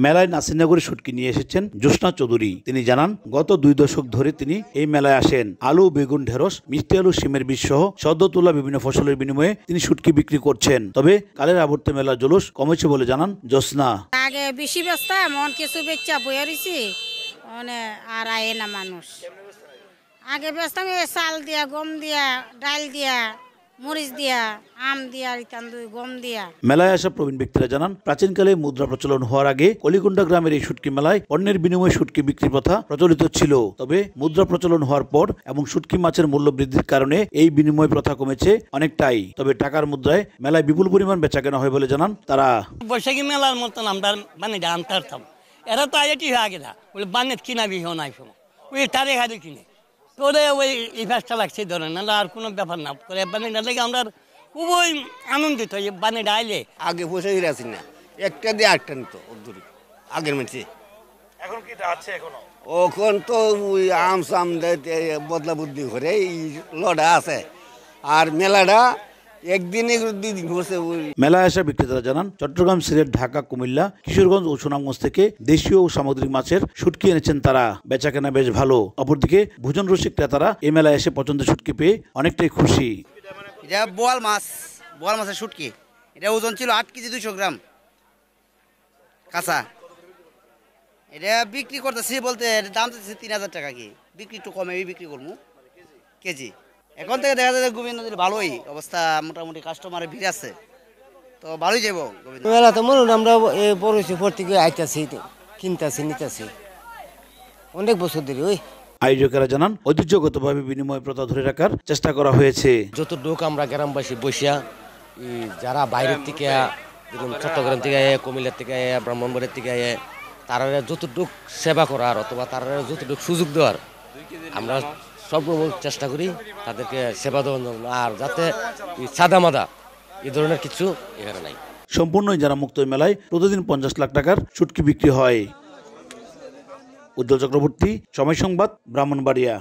মেলায় নাসিরনগরের শুটকি নিয়ে এসেছেন জ্যোৎস্না চৌধুরী। তিনি জানান, গত 2 দশক ধরে তিনি এই মেলায় আসেন। আলু, বেগুন, ঢেঁড়স, মিষ্টি আলু, শিমের বীজ সহ সদ্য তোলা বিভিন্ন ফসলের বিনিময়ে তিনি শুটকি বিক্রি করছেন। তবে কালের আবর্তে মেলার জলুস কমেছে বলে জানান জ্যোৎস্না। আগে বেশি ব্যস্ত এমন কিছু বেচা বইয়া রয়েছি আর আয় না মানুষ। আগে ব্যস্ত চাল দিয়া, গম দিয়া, ডাল দিয়া, মরিচ দিয়া, আম দিয়া, গম দিয়া। মেলায় আসা প্রবীণ ব্যক্তিরা জানান, প্রাচীনকালে মুদ্রা প্রচলন হওয়ার আগে কলিকুণ্ডা গ্রামের এই শুটকি মেলায় পণ্যের বিনিময়ে শুটকি বিক্রি প্রথা প্রচলিত ছিল। তবে মুদ্রা প্রচলন হওয়ার পর এবং শুটকি মাছের মূল্য বৃদ্ধির কারণে এই বিনিময় প্রথা কমেছে অনেকটাই। তবে টাকার মুদ্রায় মেলায় বিপুল পরিমাণ বেচাকেনা হয় বলে জানান তারা। বৈশাখী মেলার মতন আমরা আনতে পারতাম। এরা তো আইটি হয়ে আগে না বলে বানের কিনা বিহ নাই সময় ওই তারে হারে কিনে তোরে ওই এই ফ্যাসটা লাগছে ধরেন না আর কোনো ব্যাপার না করে বানিয়ে লেগে আমরা খুবই আনন্দিত বানিয়ে আইলে। আগে বসে আছি না, একটা দিয়ে আটটা নিত আগের মেছে। এখন কি আছে? এখন তো ওই আম সাম বদলা বুদ্ধি করে এই লড়া আছে। আর মেলাটা একদিনে 2 দিন হচ্ছে। মেলায় আসা বিক্রেতারা জানান, চট্টগ্রাম, সিলেট, ঢাকা, কুমিল্লা, কিশোরগঞ্জ ও সুনামগঞ্জ থেকে দেশীয় ও সামুদ্রিক মাছের শুটকি এনেছেন তারা। বেচাকেনা বেশ ভালো। অপরদিকে ভোজন রসিক ক্রেতারা এই মেলায় এসে পছন্দের শুটকি পেয়ে অনেকটাই খুশি। এটা বোয়াল মাছের শুটকি। এটা ওজন ছিল 8 কেজি 200 গ্রাম কাঁচা। এটা বিক্রি করতেছি বলতে দাম চাইছে 3000 টাকা কি, বিক্রি একটু কমে বিক্রি করবো কেজি। এখন থেকে দেখা যায় গোবিন্দ ভালোই অবস্থা, মোটামুটি কাস্টমারের ভিড় আছে, তো ভালোই যাবো মেলা। তো মনে আমরা বড় পর থেকে আইতাছি, কিনতেছি, নিতেছি অনেক বছর ধরে। ওই আয়োজকেরা জানান, ঐতিহ্যগতভাবে বিনিময় প্রথা ধরে রাখার চেষ্টা করা হয়েছে। যত লোক আমরা গ্রামবাসী বসিয়া যারা বাইরের থেকে চট্টগ্রাম থেকে কুমিল্লার থেকে ব্রাহ্মণবাড়ির থেকে তারা যতটুক সেবা করার অথবা তারা যতটুক সুযোগ দেওয়ার আমরা সর্বমূল চেষ্টা করি তাদেরকে সেবা দেওয়ার জন্য। আর যাতে সাদা মাদা এই ধরনের কিছু এখানে নাই। সম্পূর্ণই যারা মুক্ত মেলায় প্রতিদিন 50 লাখ টাকার শুটকি বিক্রি হয়। উজ্জ্বল চক্রবর্তী, সময় সংবাদ, ব্রাহ্মণবাড়িয়া।